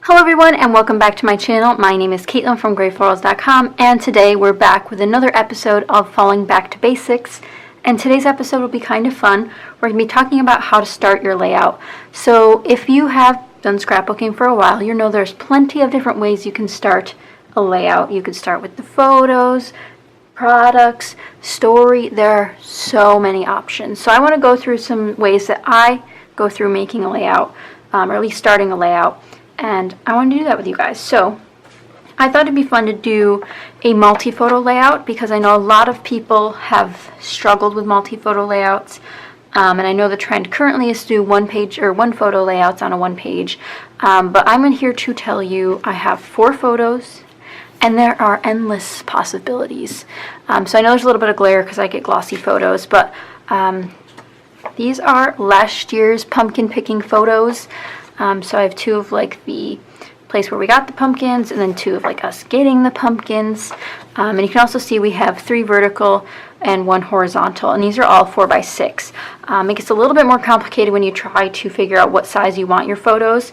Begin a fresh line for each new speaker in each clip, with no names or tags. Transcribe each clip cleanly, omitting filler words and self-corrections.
Hello everyone and welcome back to my channel. My name is Caitlin from Florals.com, and today we're back with another episode of Falling Back to Basics. And today's episode will be kind of fun. We're going to be talking about how to start your layout. So if you have done scrapbooking for a while, you know there's plenty of different ways you can start a layout. You could start with the photos, products, story. There are so many options. So I want to go through some ways that I go through making a layout, or at least starting a layout. And I want to do that with you guys. So I thought it'd be fun to do a multi-photo layout because I know a lot of people have struggled with multi-photo layouts. And I know the trend currently is to do one page or one photo layouts on a one page. But I'm here to tell you I have 4 photos and there are endless possibilities. So I know there's a little bit of glare because I get glossy photos, but these are last year's pumpkin picking photos. So I have 2 of like the place where we got the pumpkins and then 2 of like us getting the pumpkins. And you can also see we have 3 vertical and 1 horizontal, and these are all 4x6. It gets a little bit more complicated when you try to figure out what size you want your photos.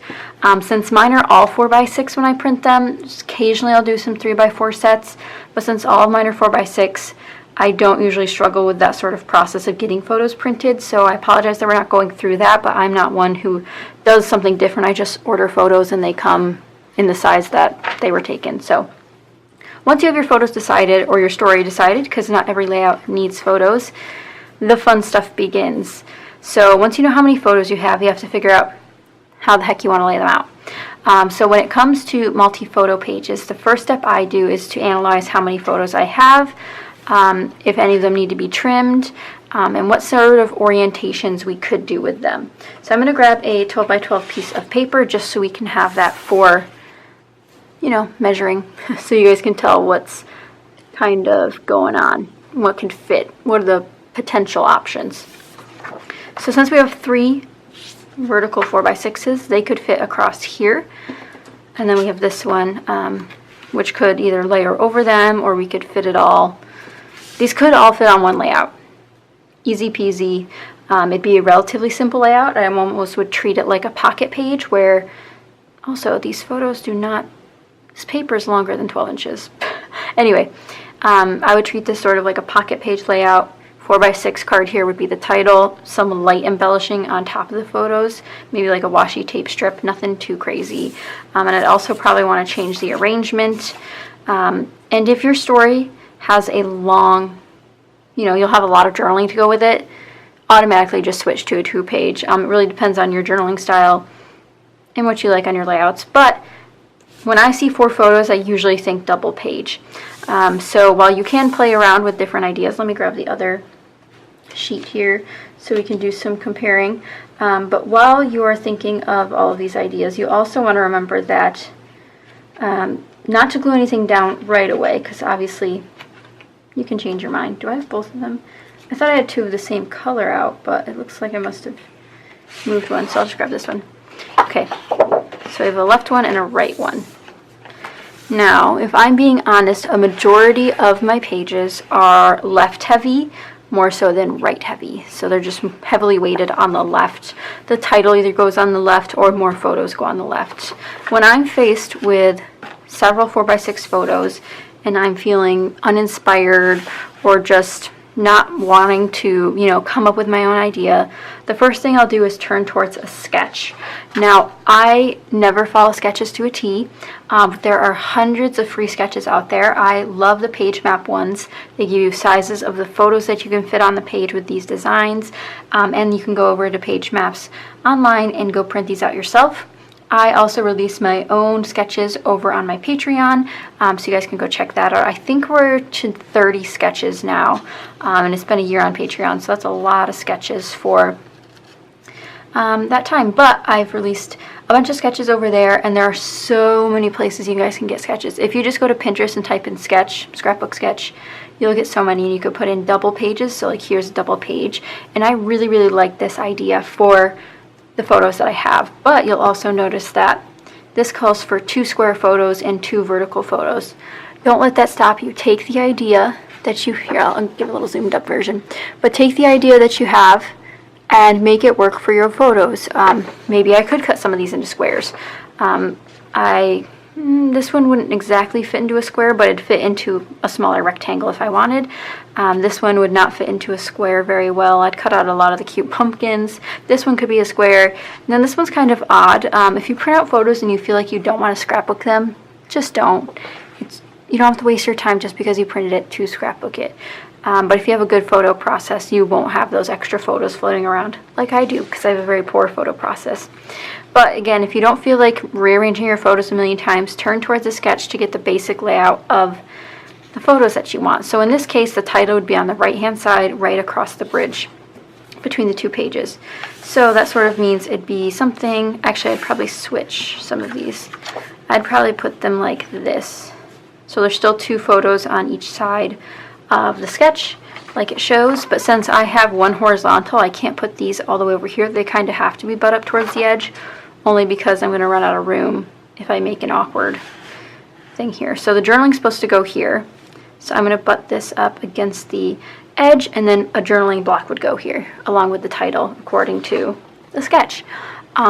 Since mine are all 4x6 when I print them, occasionally I'll do some 3x4 sets, but since all of mine are 4x6, I don't usually struggle with that sort of process of getting photos printed, so I apologize that we're not going through that, but I'm not one who does something different. I just order photos and they come in the size that they were taken. So once you have your photos decided or your story decided, because not every layout needs photos, the fun stuff begins. So once you know how many photos you have to figure out how the heck you want to lay them out. So when it comes to multi-photo pages, the first step I do is to analyze how many photos I have, if any of them need to be trimmed, and what sort of orientations we could do with them. So I'm going to grab a 12 by 12 piece of paper just so we can have that for, measuring, so you guys can tell what's kind of going on, what can fit, what are the potential options. So since we have 3 vertical 4x6s, they could fit across here, and then we have this one, which could either layer over them or we could fit it all. These could all fit on one layout. Easy peasy. It'd be a relatively simple layout. I almost would treat it like a pocket page, where also these photos do not, this paper is longer than 12 inches. Anyway, I would treat this sort of like a pocket page layout. 4x6 card here would be the title, some light embellishing on top of the photos, maybe like a washi tape strip, nothing too crazy. And I'd also probably want to change the arrangement. And if your story has a long, you'll have a lot of journaling to go with it, automatically just switch to a 2-page. It really depends on your journaling style and what you like on your layouts. But when I see 4 photos, I usually think double page. So while you can play around with different ideas, let me grab the other sheet here so we can do some comparing. But while you are thinking of all of these ideas, you also want to remember that not to glue anything down right away, because obviously you can change your mind. Do I have both of them? I thought I had 2 of the same color out, but it looks like I must have moved one, so I'll just grab this one. Okay, so we have a left one and a right one. Now, if I'm being honest, a majority of my pages are left heavy, more so than right heavy. So they're just heavily weighted on the left. The title either goes on the left or more photos go on the left. When I'm faced with several 4x6 photos and I'm feeling uninspired or just not wanting to, come up with my own idea, the first thing I'll do is turn towards a sketch. Now, I never follow sketches to a T. There are hundreds of free sketches out there. I love the page map ones. They give you sizes of the photos that you can fit on the page with these designs, and you can go over to Page Maps online and go print these out yourself. I also release my own sketches over on my Patreon, so you guys can go check that out. I think we're to 30 sketches now, and it's been a year on Patreon, so that's a lot of sketches for that time. But I've released a bunch of sketches over there, and there are so many places you guys can get sketches. If you just go to Pinterest and type in sketch, scrapbook sketch, you'll get so many, and you could put in double pages, so like here's a double page. And I really, really like this idea for the photos that I have, but you'll also notice that this calls for 2 square photos and 2 vertical photos. Don't let that stop you. Take the idea that here, I'll give a little zoomed up version, but take the idea that you have and make it work for your photos. Maybe I could cut some of these into squares. This one wouldn't exactly fit into a square, but it'd fit into a smaller rectangle if I wanted. This one would not fit into a square very well. I'd cut out a lot of the cute pumpkins. This one could be a square. And then this one's kind of odd. If you print out photos and you feel like you don't want to scrapbook them, just don't. You don't have to waste your time just because you printed it to scrapbook it. But if you have a good photo process, you won't have those extra photos floating around like I do, because I have a very poor photo process. But again, if you don't feel like rearranging your photos a million times, turn towards the sketch to get the basic layout of the photos that you want. So in this case, the title would be on the right-hand side, right across the bridge between the two pages. So that sort of means it'd be something, actually I'd probably switch some of these. I'd probably put them like this. So there's still two photos on each side of the sketch like it shows, but since I have one horizontal, I can't put these all the way over here. They kind of have to be butt up towards the edge, only because I'm going to run out of room if I make an awkward thing here. So the journaling's supposed to go here, so I'm going to butt this up against the edge, and then a journaling block would go here along with the title according to the sketch.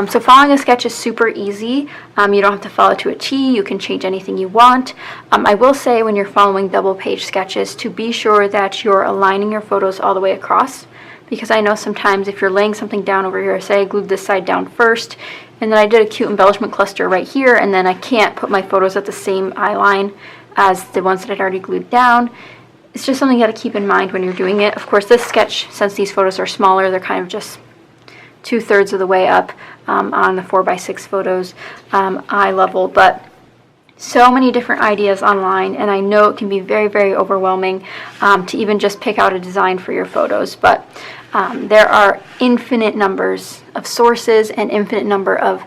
So following a sketch is super easy. You don't have to follow to a T. You can change anything you want. I will say when you're following double page sketches to be sure that you're aligning your photos all the way across, because I know sometimes if you're laying something down over here, say I glued this side down first, and then I did a cute embellishment cluster right here, and then I can't put my photos at the same eye line as the ones that I'd already glued down. It's just something you got to keep in mind when you're doing it. Of course, this sketch, since these photos are smaller, they're kind of just 2/3 of the way up on the 4x6 photos eye level, but so many different ideas online, and I know it can be very, very overwhelming to even just pick out a design for your photos, but there are infinite numbers of sources and infinite number of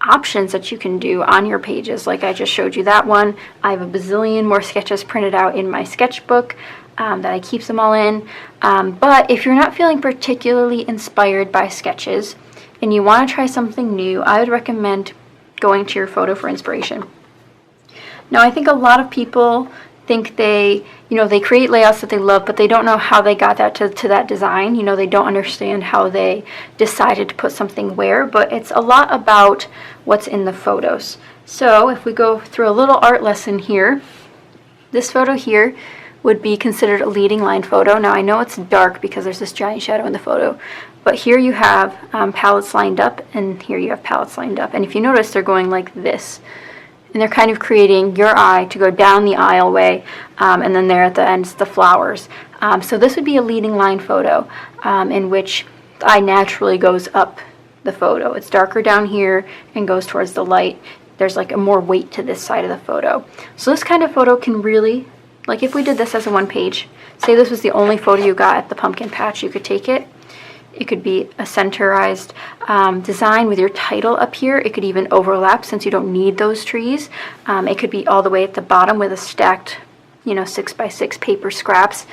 options that you can do on your pages. Like I just showed you that one. I have a bazillion more sketches printed out in my sketchbook that I keep them all in. But if you're not feeling particularly inspired by sketches and you want to try something new, I would recommend going to your photo for inspiration. Now, I think a lot of people think they create layouts that they love, but they don't know how they got that to that design. They don't understand how they decided to put something where, but it's a lot about what's in the photos. So if we go through a little art lesson here, this photo here would be considered a leading line photo. Now I know it's dark because there's this giant shadow in the photo, but here you have palettes lined up, and here you have palettes lined up. And if you notice, they're going like this. And they're kind of creating your eye to go down the aisleway, and then there at the end is the flowers. So this would be a leading line photo in which the eye naturally goes up the photo. It's darker down here and goes towards the light. There's like a more weight to this side of the photo. So this kind of photo can really, like if we did this as a one page, say this was the only photo you got at the pumpkin patch, you could take it. It could be a centerized design with your title up here. It could even overlap since you don't need those trees. It could be all the way at the bottom with a stacked, 6x6 paper scraps.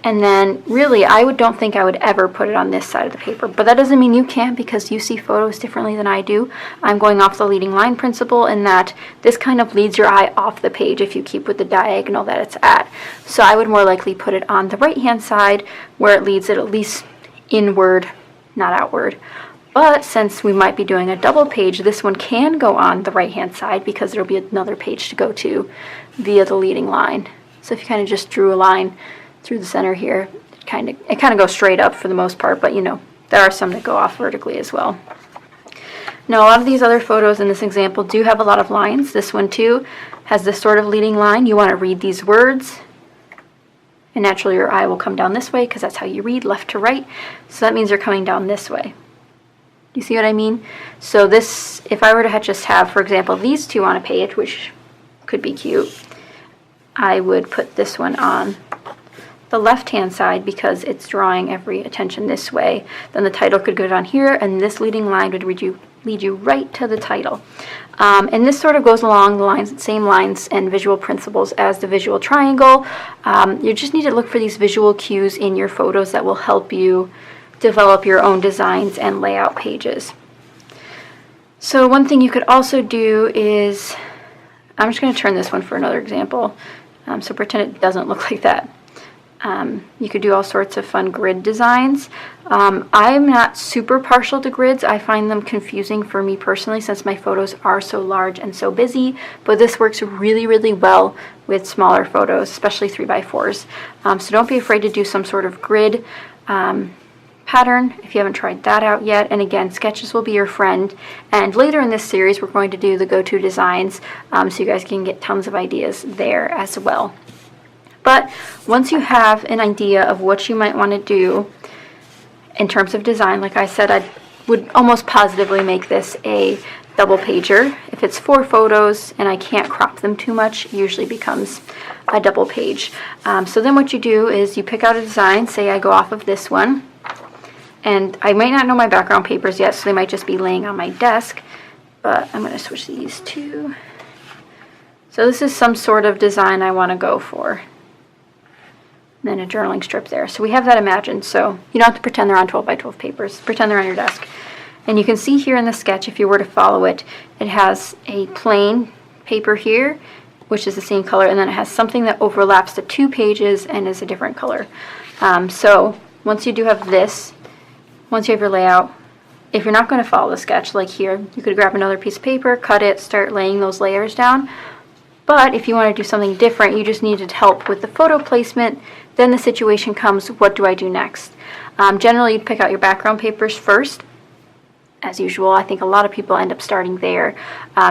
And then really, don't think I would ever put it on this side of the paper. But that doesn't mean you can't, because you see photos differently than I do. I'm going off the leading line principle in that this kind of leads your eye off the page if you keep with the diagonal that it's at. So I would more likely put it on the right-hand side where it leads it at least inward, not outward. But since we might be doing a double page, this one can go on the right-hand side because there'll be another page to go to via the leading line. So if you kind of just drew a line through the center here, it kind of goes straight up for the most part, but there are some that go off vertically as well. Now, a lot of these other photos in this example do have a lot of lines. This one too has this sort of leading line. You want to read these words, and naturally your eye will come down this way because that's how you read, left to right. So that means you're coming down this way. You see what I mean? So this, if I were to just have, for example, these two on a page, which could be cute, I would put this one on the left-hand side because it's drawing every attention this way. Then the title could go down here, and this leading line would lead you right to the title. And this sort of goes along the same lines and visual principles as the visual triangle. You just need to look for these visual cues in your photos that will help you develop your own designs and layout pages. So one thing you could also do is, I'm just going to turn this one for another example. So pretend it doesn't look like that. You could do all sorts of fun grid designs. I'm not super partial to grids. I find them confusing for me personally since my photos are so large and so busy, but this works really, really well with smaller photos, especially 3x4s. So don't be afraid to do some sort of grid pattern if you haven't tried that out yet. And again, sketches will be your friend. And later in this series, we're going to do the go-to designs, so you guys can get tons of ideas there as well. But once you have an idea of what you might want to do in terms of design, like I said, I would almost positively make this a double pager. If it's 4 photos and I can't crop them too much, it usually becomes a double page. So then what you do is you pick out a design. Say I go off of this one, and I might not know my background papers yet, so they might just be laying on my desk, but I'm going to switch these to. So this is some sort of design I want to go for. And then a journaling strip there. So we have that imagined, so you don't have to pretend they're on 12x12 papers. Pretend they're on your desk. And you can see here in the sketch, if you were to follow it, it has a plain paper here, which is the same color, and then it has something that overlaps the 2 pages and is a different color. So once you do have this, once you have your layout, if you're not going to follow the sketch, like here, you could grab another piece of paper, cut it, start laying those layers down. But if you want to do something different, you just needed help with the photo placement, then the situation comes, what do I do next? Generally, you'd pick out your background papers first. As usual, I think a lot of people end up starting there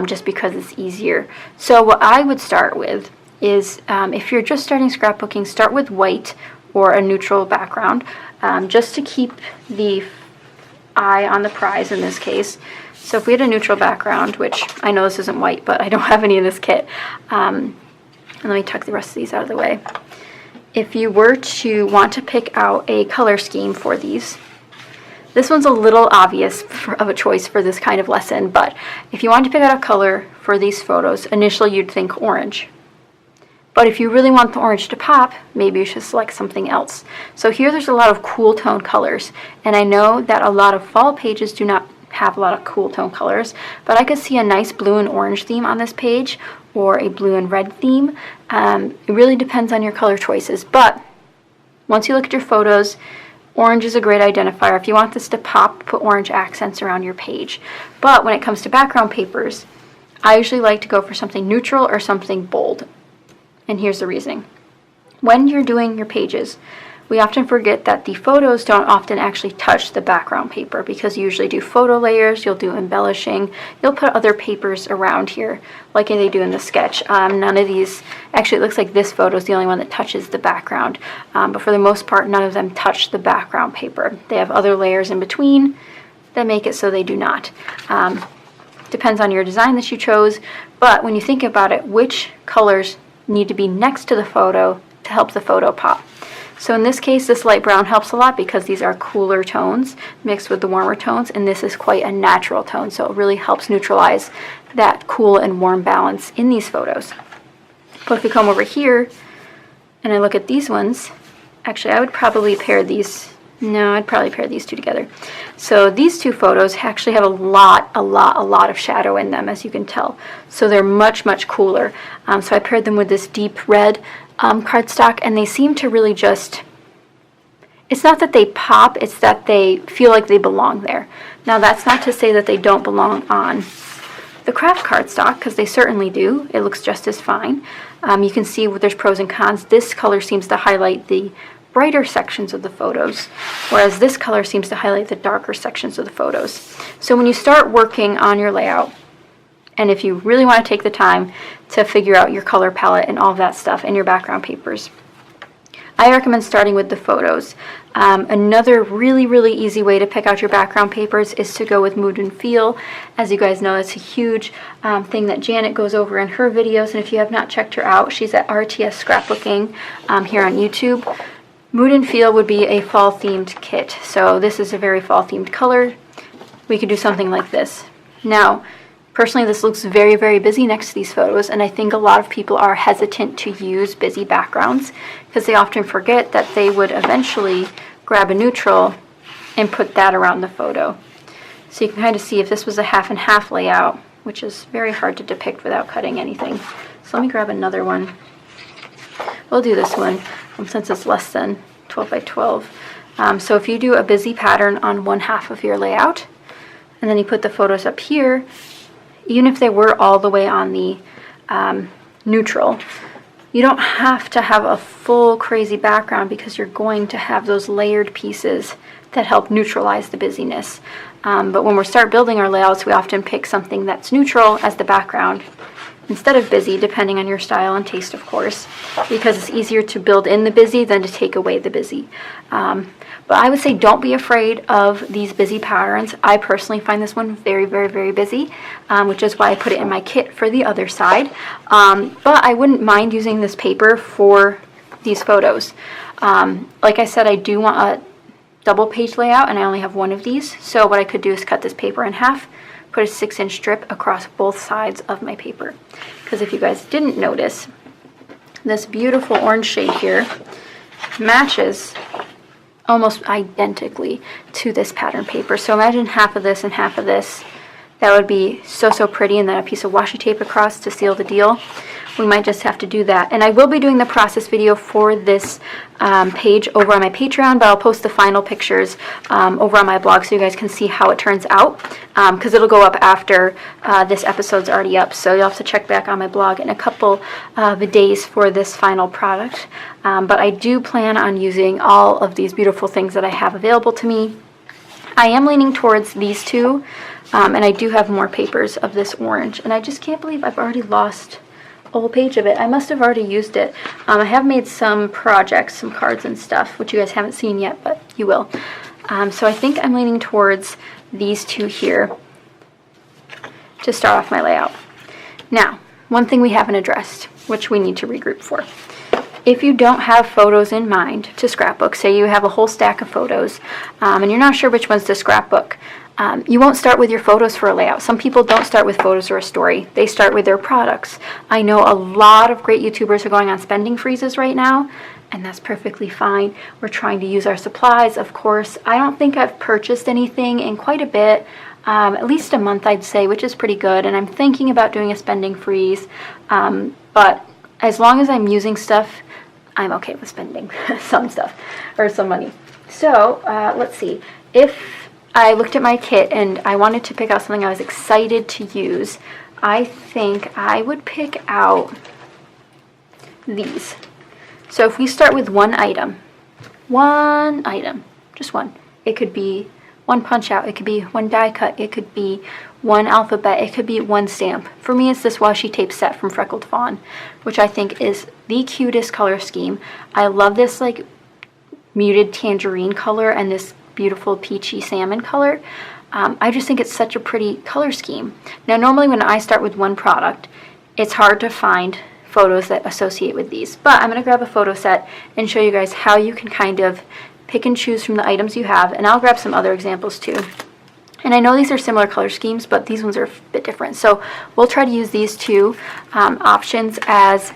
just because it's easier. So what I would start with is, if you're just starting scrapbooking, start with white or a neutral background, just to keep the eye on the prize in this case. So if we had a neutral background, which I know this isn't white, but I don't have any in this kit, and let me tuck the rest of these out of the way. If you were to want to pick out a color scheme for these, this one's a little obvious of a choice for this kind of lesson, but if you wanted to pick out a color for these photos, initially you'd think orange. But if you really want the orange to pop, maybe you should select something else. So here there's a lot of cool tone colors, and I know that a lot of fall pages do not have a lot of cool tone colors, but I could see a nice blue and orange theme on this page, or a blue and red theme. It really depends on your color choices, but once you look at your photos, orange is a great identifier. If you want this to pop, put orange accents around your page. But when it comes to background papers, I usually like to go for something neutral or something bold. And here's the reasoning. When you're doing your pages, we often forget that the photos don't often actually touch the background paper, because you usually do photo layers, you'll do embellishing, you'll put other papers around here like they do in the sketch. None of these, actually it looks like this photo is the only one that touches the background, but for the most part none of them touch the background paper. They have other layers in between that make it so they do not. Depends on your design that you chose, but when you think about it, which colors need to be next to the photo to help the photo pop? So in this case, this light brown helps a lot because these are cooler tones mixed with the warmer tones, and this is quite a natural tone, so it really helps neutralize that cool and warm balance in these photos. But if we come over here and I look at these ones, actually I would probably pair these, no, I'd probably pair these two together. So these two photos actually have a lot of shadow in them, as you can tell. So they're much cooler. So I paired them with this deep red cardstock, and they seem to really just, it's not that they pop, it's that they feel like they belong there. Now that's not to say that they don't belong on the craft cardstock, because they certainly do. It looks just as fine. You can see there's pros and cons. This color seems to highlight the brighter sections of the photos, whereas this color seems to highlight the darker sections of the photos. So when you start working on your layout, and if you really want to take the time to figure out your color palette and all of that stuff in your background papers, I recommend starting with the photos. Another really easy way to pick out your background papers is to go with mood and feel. As you guys know, that's a huge thing that Janet goes over in her videos, and if you have not checked her out, she's at RTS Scrapbooking here on YouTube. Mood and feel would be a fall themed kit. So this is a very fall themed color. We could do something like this. Now, personally, this looks very busy next to these photos, and I think a lot of people are hesitant to use busy backgrounds because they often forget that they would eventually grab a neutral and put that around the photo. So you can kind of see if this was a half and half layout, which is very hard to depict without cutting anything. So let me grab another one. We'll do this one. since it's less than 12 by 12. So if you do a busy pattern on one half of your layout, and then you put the photos up here, even if they were all the way on the neutral, you don't have to have a full crazy background because you're going to have those layered pieces that help neutralize the busyness. But when we start building our layouts, we often pick something that's neutral as the background instead of busy, depending on your style and taste, of course, because it's easier to build in the busy than to take away the busy. But I would say don't be afraid of these busy patterns. I personally find this one very, very, very busy, which is why I put it in my kit for the other side. But I wouldn't mind using this paper for these photos. Like I said, I do want a double page layout, and I only have one of these. So what I could do is cut this paper in half, put a 6-inch strip across both sides of my paper. Because if you guys didn't notice, this beautiful orange shade here matches almost identically to this pattern paper. So imagine half of this and half of this. That would be so, so pretty, and then a piece of washi tape across to seal the deal. We might just have to do that. And I will be doing the process video for this page over on my Patreon, but I'll post the final pictures over on my blog so you guys can see how it turns out, because it'll go up after this episode's already up. So you'll have to check back on my blog in a couple of days for this final product. But I do plan on using all of these beautiful things that I have available to me. I am leaning towards these two, and I do have more papers of this orange. And I just can't believe I've already lost a whole page of it. I must have already used it. I have made some projects, some cards and stuff, which you guys haven't seen yet, but you will. So I think I'm leaning towards these two here to start off my layout. Now, one thing we haven't addressed, which we need to regroup for. If you don't have photos in mind to scrapbook, say you have a whole stack of photos, and you're not sure which ones to scrapbook, you won't start with your photos for a layout. Some people don't start with photos or a story. They start with their products. I know a lot of great YouTubers are going on spending freezes right now, and that's perfectly fine. We're trying to use our supplies, of course. I don't think I've purchased anything in quite a bit, at least a month I'd say, which is pretty good, and I'm thinking about doing a spending freeze, but as long as I'm using stuff, I'm okay with spending some stuff, or some money. So, let's see. If I looked at my kit and I wanted to pick out something I was excited to use, I think I would pick out these. So if we start with one item, just one. It could be one punch out, it could be one die cut, it could be one alphabet, it could be one stamp. For me, it's this washi tape set from Freckled Fawn, which I think is the cutest color scheme. I love this like muted tangerine color and this beautiful peachy salmon color. I just think it's such a pretty color scheme. Now, normally when I start with one product, it's hard to find photos that associate with these, but I'm going to grab a photo set and show you guys how you can kind of pick and choose from the items you have, and I'll grab some other examples too. And I know these are similar color schemes, but these ones are a bit different. So we'll try to use these two options as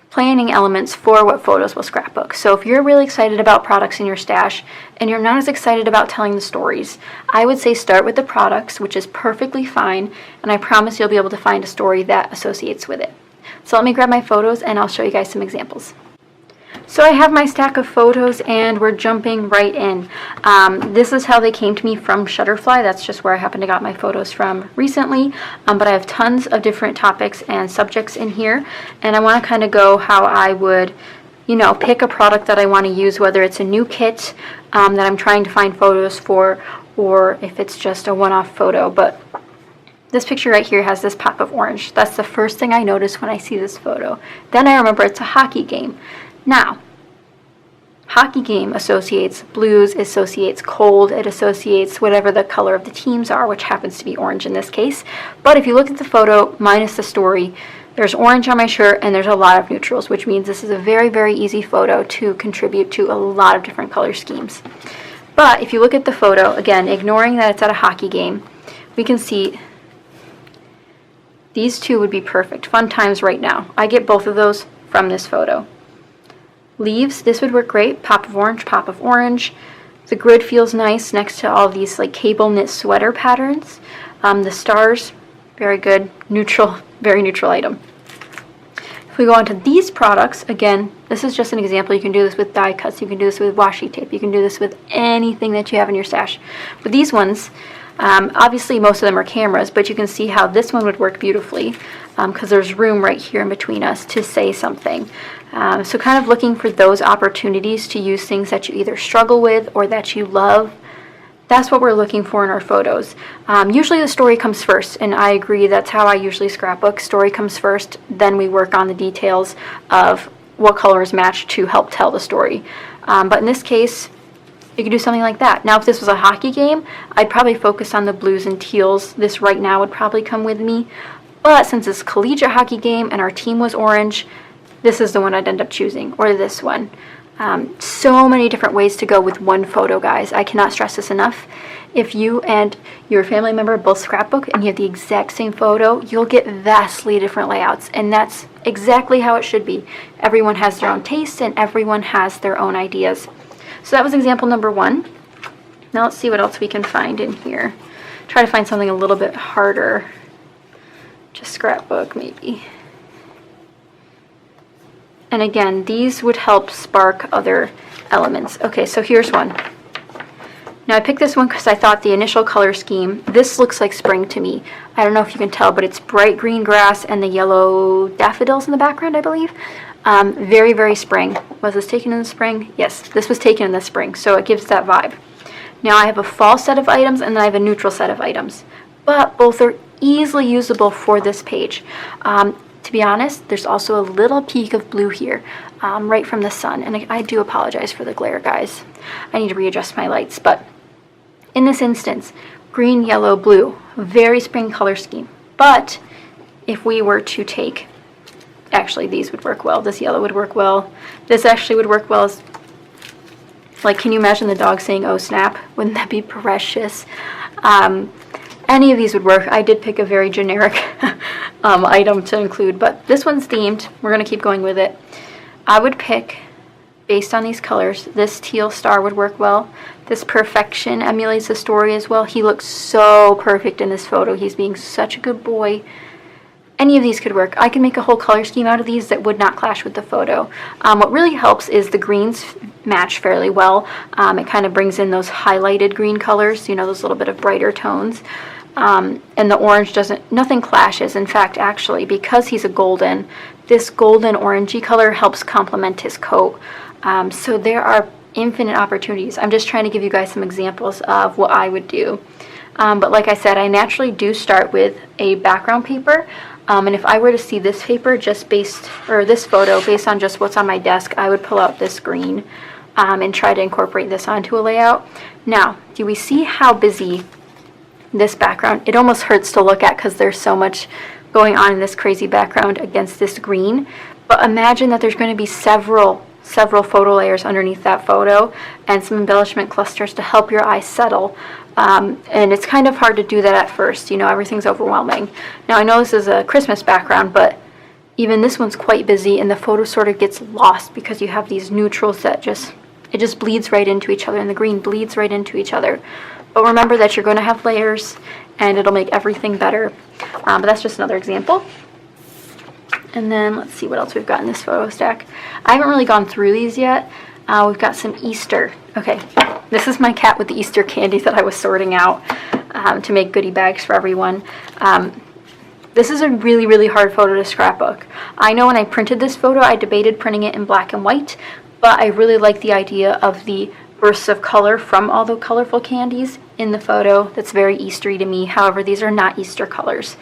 planning elements for what photos will scrapbook. So if you're really excited about products in your stash and you're not as excited about telling the stories, I would say start with the products, which is perfectly fine, and I promise you'll be able to find a story that associates with it. So let me grab my photos and I'll show you guys some examples. So I have my stack of photos and we're jumping right in. This is how they came to me from Shutterfly. That's just where I happen to got my photos from recently. But I have tons of different topics and subjects in here. And I want to kind of go how I would, pick a product that I want to use, whether it's a new kit that I'm trying to find photos for, or if it's just a one-off photo. But this picture right here has this pop of orange. That's the first thing I notice when I see this photo. Then I remember it's a hockey game. Now, hockey game associates blues, associates cold, it associates whatever the color of the teams are, which happens to be orange in this case. But if you look at the photo minus the story, there's orange on my shirt and there's a lot of neutrals, which means this is a very, very easy photo to contribute to a lot of different color schemes. But if you look at the photo, again, ignoring that it's at a hockey game, we can see these two would be perfect. Fun times right now. I get both of those from this photo. Leaves, this would work great. Pop of orange, pop of orange. The grid feels nice next to all these like cable knit sweater patterns. The stars, very good. Neutral, very neutral item. If we go on to these products, again, this is just an example. You can do this with die cuts, you can do this with washi tape, you can do this with anything that you have in your stash. With these ones, obviously most of them are cameras, but you can see how this one would work beautifully because there's room right here in between us to say something. So kind of looking for those opportunities to use things that you either struggle with or that you love. That's what we're looking for in our photos. Usually the story comes first, and I agree, that's how I usually scrapbook. Story comes first, then we work on the details of what colors match to help tell the story. But in this case, you could do something like that. Now, if this was a hockey game, I'd probably focus on the blues and teals. This right now would probably come with me. But since it's a collegiate hockey game and our team was orange, this is the one I'd end up choosing, or this one. So many different ways to go with one photo, guys. I cannot stress this enough. If you and your family member both scrapbook and you have the exact same photo, you'll get vastly different layouts, and that's exactly how it should be. Everyone has their own taste and everyone has their own ideas. So that was example number 1. Now let's see what else we can find in here. Try to find something a little bit harder to scrapbook, maybe. And again, these would help spark other elements. Okay, so here's one. Now I picked this one because I thought the initial color scheme, this looks like spring to me. I don't know if you can tell, but it's bright green grass and the yellow daffodils in the background, I believe. Very, very spring. Was this taken in the spring? Yes, this was taken in the spring, so it gives that vibe. Now I have a fall set of items and then I have a neutral set of items, but both are easily usable for this page. To be honest, there's also a little peak of blue here, right from the sun, and I do apologize for the glare, guys. I need to readjust my lights, but in this instance, green, yellow, blue, very spring color scheme. But if we were to take, actually these would work well, this yellow would work well, this actually would work well as, like, can you imagine the dog saying, "Oh snap"? Wouldn't that be precious? Any of these would work. I did pick a very generic item to include, but this one's themed. We're going to keep going with it. I would pick, based on these colors, this teal star would work well. This perfection emulates the story as well. He looks so perfect in this photo. He's being such a good boy. Any of these could work. I can make a whole color scheme out of these that would not clash with the photo. What really helps is the greens match fairly well. It kind of brings in those highlighted green colors, you know, those little bit of brighter tones. And the orange doesn't, nothing clashes. In fact, actually, because he's a golden, this golden orangey color helps complement his coat. So there are infinite opportunities. I'm just trying to give you guys some examples of what I would do. But like I said, I naturally do start with a background paper. And if I were to see this paper just based, or this photo based on just what's on my desk, I would pull out this green and try to incorporate this onto a layout. Now, do we see how busy this background? It almost hurts to look at because there's so much going on in this crazy background against this green. But imagine that there's going to be several photo layers underneath that photo and some embellishment clusters to help your eyes settle. And it's kind of hard to do that at first, you know, everything's overwhelming. Now I know this is a Christmas background, but even this one's quite busy and the photo sort of gets lost because you have these neutrals that it just bleeds right into each other and the green bleeds right into each other. But remember that you're going to have layers and it'll make everything better. But that's just another example. And then let's see what else we've got in this photo stack. I haven't really gone through these yet. We've got some Easter. Okay, this is my cat with the Easter candy that I was sorting out to make goodie bags for everyone. This is a really, really hard photo to scrapbook. I know when I printed this photo, I debated printing it in black and white, but I really like the idea of the bursts of color from all the colorful candies in the photo. That's very Eastery to me. However, these are not Easter colors.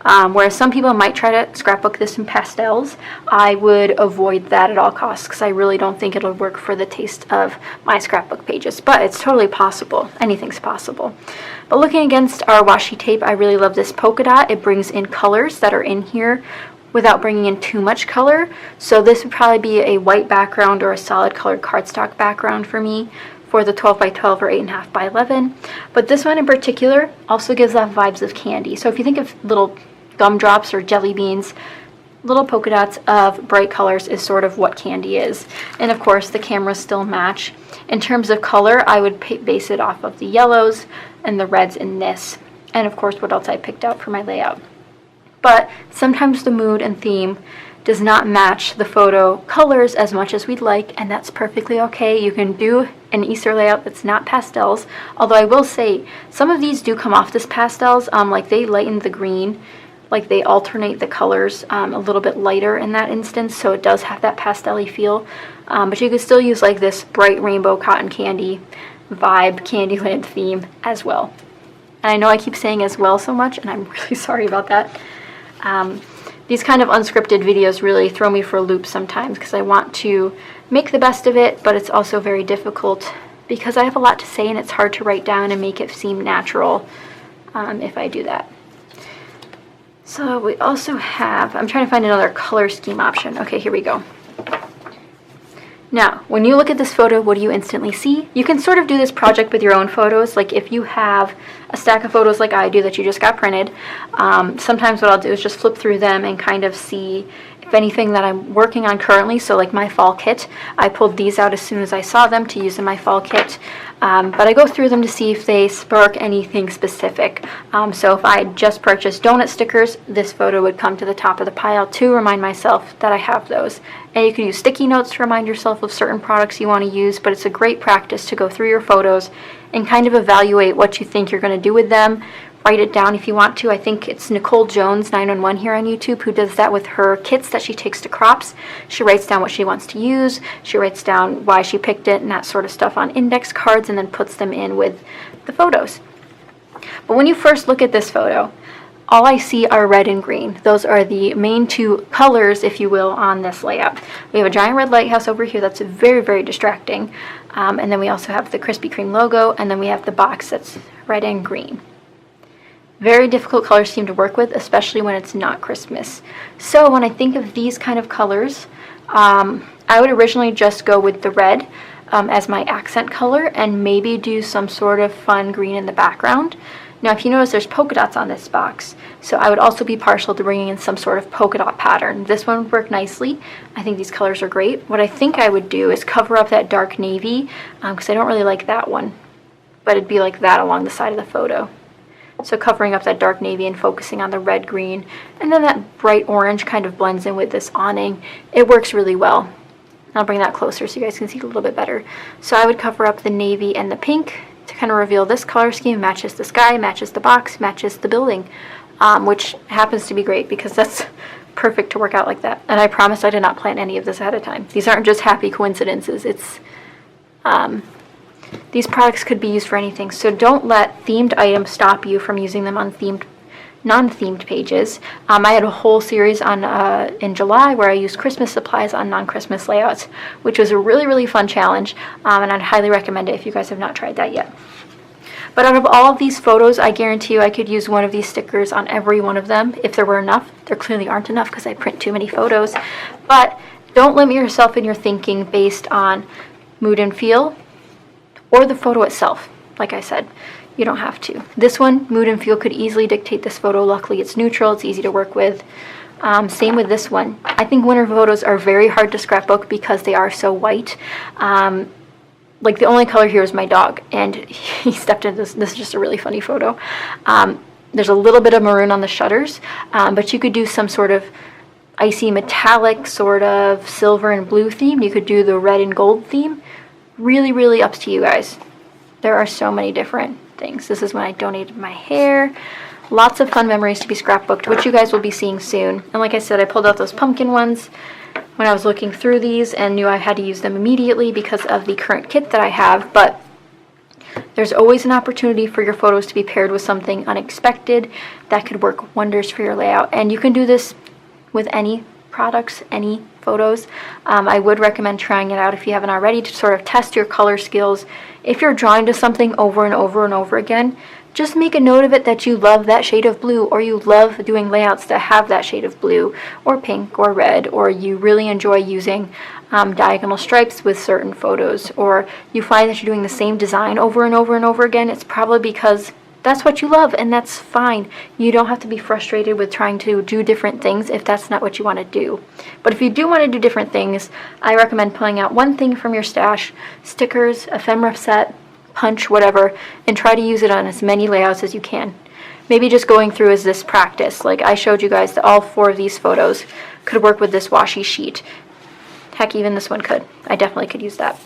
Whereas some people might try to scrapbook this in pastels, I would avoid that at all costs because I really don't think it'll work for the taste of my scrapbook pages. But it's totally possible. Anything's possible. But looking against our washi tape, I really love this polka dot. It brings in colors that are in here without bringing in too much color. So this would probably be a white background or a solid colored cardstock background for me for the 12 by 12 or 8.5 by 11. But this one in particular also gives off vibes of candy. So if you think of little gumdrops or jelly beans, little polka dots of bright colors is sort of what candy is. And of course the cameras still match. In terms of color, I would base it off of the yellows and the reds in this. And of course what else I picked out for my layout. But sometimes the mood and theme does not match the photo colors as much as we'd like, and that's perfectly okay. You can do an Easter layout that's not pastels, although I will say some of these do come off as pastels, like they lighten the green, like they alternate the colors a little bit lighter in that instance, so it does have that pastel-y feel, but you could still use like this bright rainbow cotton candy vibe Candyland theme as well. And I know I keep saying as well so much, and I'm really sorry about that. These kind of unscripted videos really throw me for a loop sometimes because I want to make the best of it, but it's also very difficult because I have a lot to say and it's hard to write down and make it seem natural if I do that. So we also have, I'm trying to find another color scheme option. Okay, here we go. Now, when you look at this photo, what do you instantly see? You can sort of do this project with your own photos. Like if you have a stack of photos like I do that you just got printed, sometimes what I'll do is just flip through them and kind of see if anything that I'm working on currently, so like my fall kit, I pulled these out as soon as I saw them to use in my fall kit, but I go through them to see if they spark anything specific. So if I just purchased donut stickers, this photo would come to the top of the pile to remind myself that I have those. And you can use sticky notes to remind yourself of certain products you want to use, but it's a great practice to go through your photos and kind of evaluate what you think you're going to do with them. Write it down if you want to. I think it's Nicole Jones 911 here on YouTube who does that with her kits that she takes to crops. She writes down what she wants to use, she writes down why she picked it and that sort of stuff on index cards and then puts them in with the photos. But when you first look at this photo, all I see are red and green. Those are the main two colors, if you will, on this layout. We have a giant red lighthouse over here that's very, very distracting. And then we also have the Krispy Kreme logo, and then we have the box that's red and green. Very difficult color scheme to work with, especially when it's not Christmas. So when I think of these kind of colors, I would originally just go with the red as my accent color and maybe do some sort of fun green in the background. Now if you notice there's polka dots on this box, so I would also be partial to bringing in some sort of polka dot pattern. This one would work nicely. I think these colors are great. What I think I would do is cover up that dark navy because I don't really like that one, but it'd be like that along the side of the photo. So covering up that dark navy and focusing on the red, green, and then that bright orange kind of blends in with this awning. It works really well. I'll bring that closer so you guys can see it a little bit better. So I would cover up the navy and the pink to kind of reveal this color scheme. Matches the sky, matches the box, matches the building, which happens to be great because that's perfect to work out like that. And I promise I did not plan any of this ahead of time. These aren't just happy coincidences. It's these products could be used for anything, so don't let themed items stop you from using them on non-themed pages. I had a whole series on in July where I used Christmas supplies on non-Christmas layouts, which was a really, really fun challenge, and I'd highly recommend it if you guys have not tried that yet. But out of all of these photos, I guarantee you I could use one of these stickers on every one of them if there were enough. There clearly aren't enough because I print too many photos, but don't limit yourself in your thinking based on mood and feel or the photo itself. Like I said, you don't have to. This one, mood and feel, could easily dictate this photo. Luckily, it's neutral. It's easy to work with. Same with this one. I think winter photos are very hard to scrapbook because they are so white. Like the only color here is my dog, and he stepped into this. This is just a really funny photo. There's a little bit of maroon on the shutters, but you could do some sort of icy metallic sort of silver and blue theme. You could do the red and gold theme. Really, really up to you guys. There are so many different things. This is when I donated my hair. Lots of fun memories to be scrapbooked, which you guys will be seeing soon. And like I said, I pulled out those pumpkin ones when I was looking through these and knew I had to use them immediately because of the current kit that I have. But there's always an opportunity for your photos to be paired with something unexpected that could work wonders for your layout. And you can do this with any products, any photos. I would recommend trying it out if you haven't already to sort of test your color skills. If you're drawing to something over and over and over again, just make a note of it that you love that shade of blue, or you love doing layouts that have that shade of blue or pink or red, or you really enjoy using diagonal stripes with certain photos, or you find that you're doing the same design over and over and over again. It's probably because that's what you love, and that's fine. You don't have to be frustrated with trying to do different things if that's not what you want to do. But if you do want to do different things, I recommend pulling out one thing from your stash: stickers, ephemera set, punch, whatever, and try to use it on as many layouts as you can. Maybe just going through as this practice. Like I showed you guys that all 4 of these photos could work with this washi sheet. Heck, even this one could. I definitely could use that.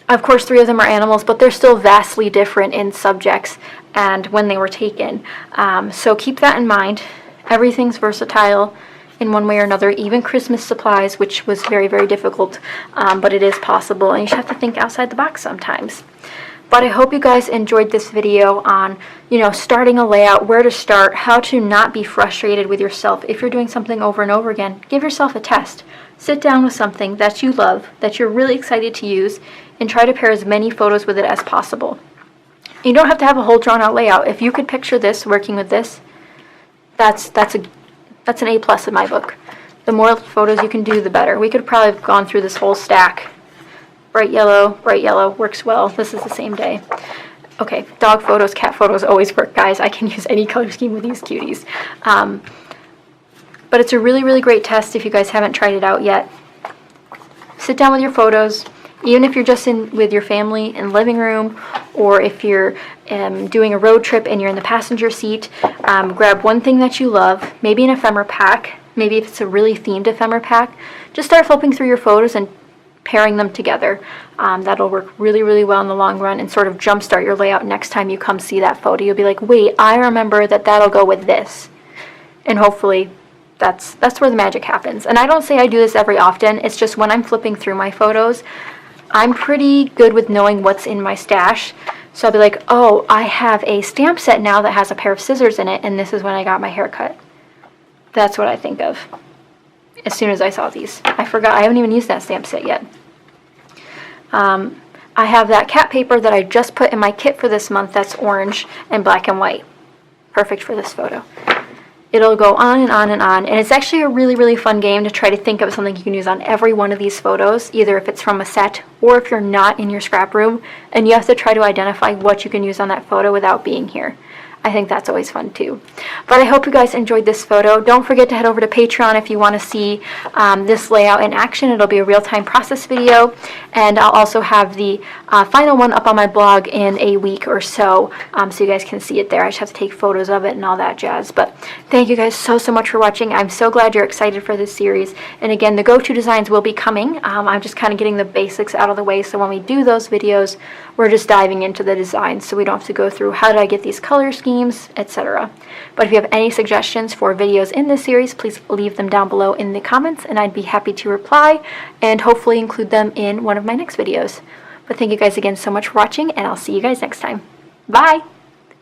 Of course, 3 of them are animals, but they're still vastly different in subjects and when they were taken. So keep that in mind. Everything's versatile in one way or another, even Christmas supplies, which was very, very difficult, but it is possible, and you just have to think outside the box sometimes. But I hope you guys enjoyed this video on, starting a layout, where to start, how to not be frustrated with yourself. If you're doing something over and over again, give yourself a test. Sit down with something that you love, that you're really excited to use, and try to pair as many photos with it as possible. You don't have to have a whole drawn out layout. If you could picture this, working with this, that's an A+ in my book. The more photos you can do, the better. We could probably have gone through this whole stack. Bright yellow, works well. This is the same day. Okay, dog photos, cat photos always work, guys. I can use any color scheme with these cuties. But it's a really, really great test if you guys haven't tried it out yet. Sit down with your photos, even if you're just with your family in the living room, or if you're doing a road trip and you're in the passenger seat. Grab one thing that you love, maybe an ephemera pack, maybe if it's a really themed ephemera pack. Just start flipping through your photos and pairing them together. That'll work really, really well in the long run and sort of jumpstart your layout next time you come see that photo. You'll be like, wait, I remember that'll go with this. And hopefully that's where the magic happens. And I don't say I do this every often. It's just when I'm flipping through my photos, I'm pretty good with knowing what's in my stash. So I'll be like, oh, I have a stamp set now that has a pair of scissors in it, and this is when I got my hair cut. That's what I think of as soon as I saw these. I forgot, I haven't even used that stamp set yet. I have that cat paper that I just put in my kit for this month that's orange and black and white. Perfect for this photo. It'll go on and on and on, and it's actually a really, really fun game to try to think of something you can use on every one of these photos, either if it's from a set or if you're not in your scrap room, and you have to try to identify what you can use on that photo without being here. I think that's always fun too. But I hope you guys enjoyed this photo. Don't forget to head over to Patreon if you want to see this layout in action. It'll be a real-time process video, and I'll also have the final one up on my blog in a week or so, so you guys can see it there. I just have to take photos of it and all that jazz. But thank you guys so much for watching. I'm so glad you're excited for this series. And again, the go-to designs will be coming. I'm just kind of getting the basics out of the way, so when we do those videos, we're just diving into the designs, so we don't have to go through how did I get these color schemes, etc. But if you have any suggestions for videos in this series, please leave them down below in the comments, and I'd be happy to reply and hopefully include them in one of my next videos. But thank you guys again so much for watching, and I'll see you guys next time. Bye!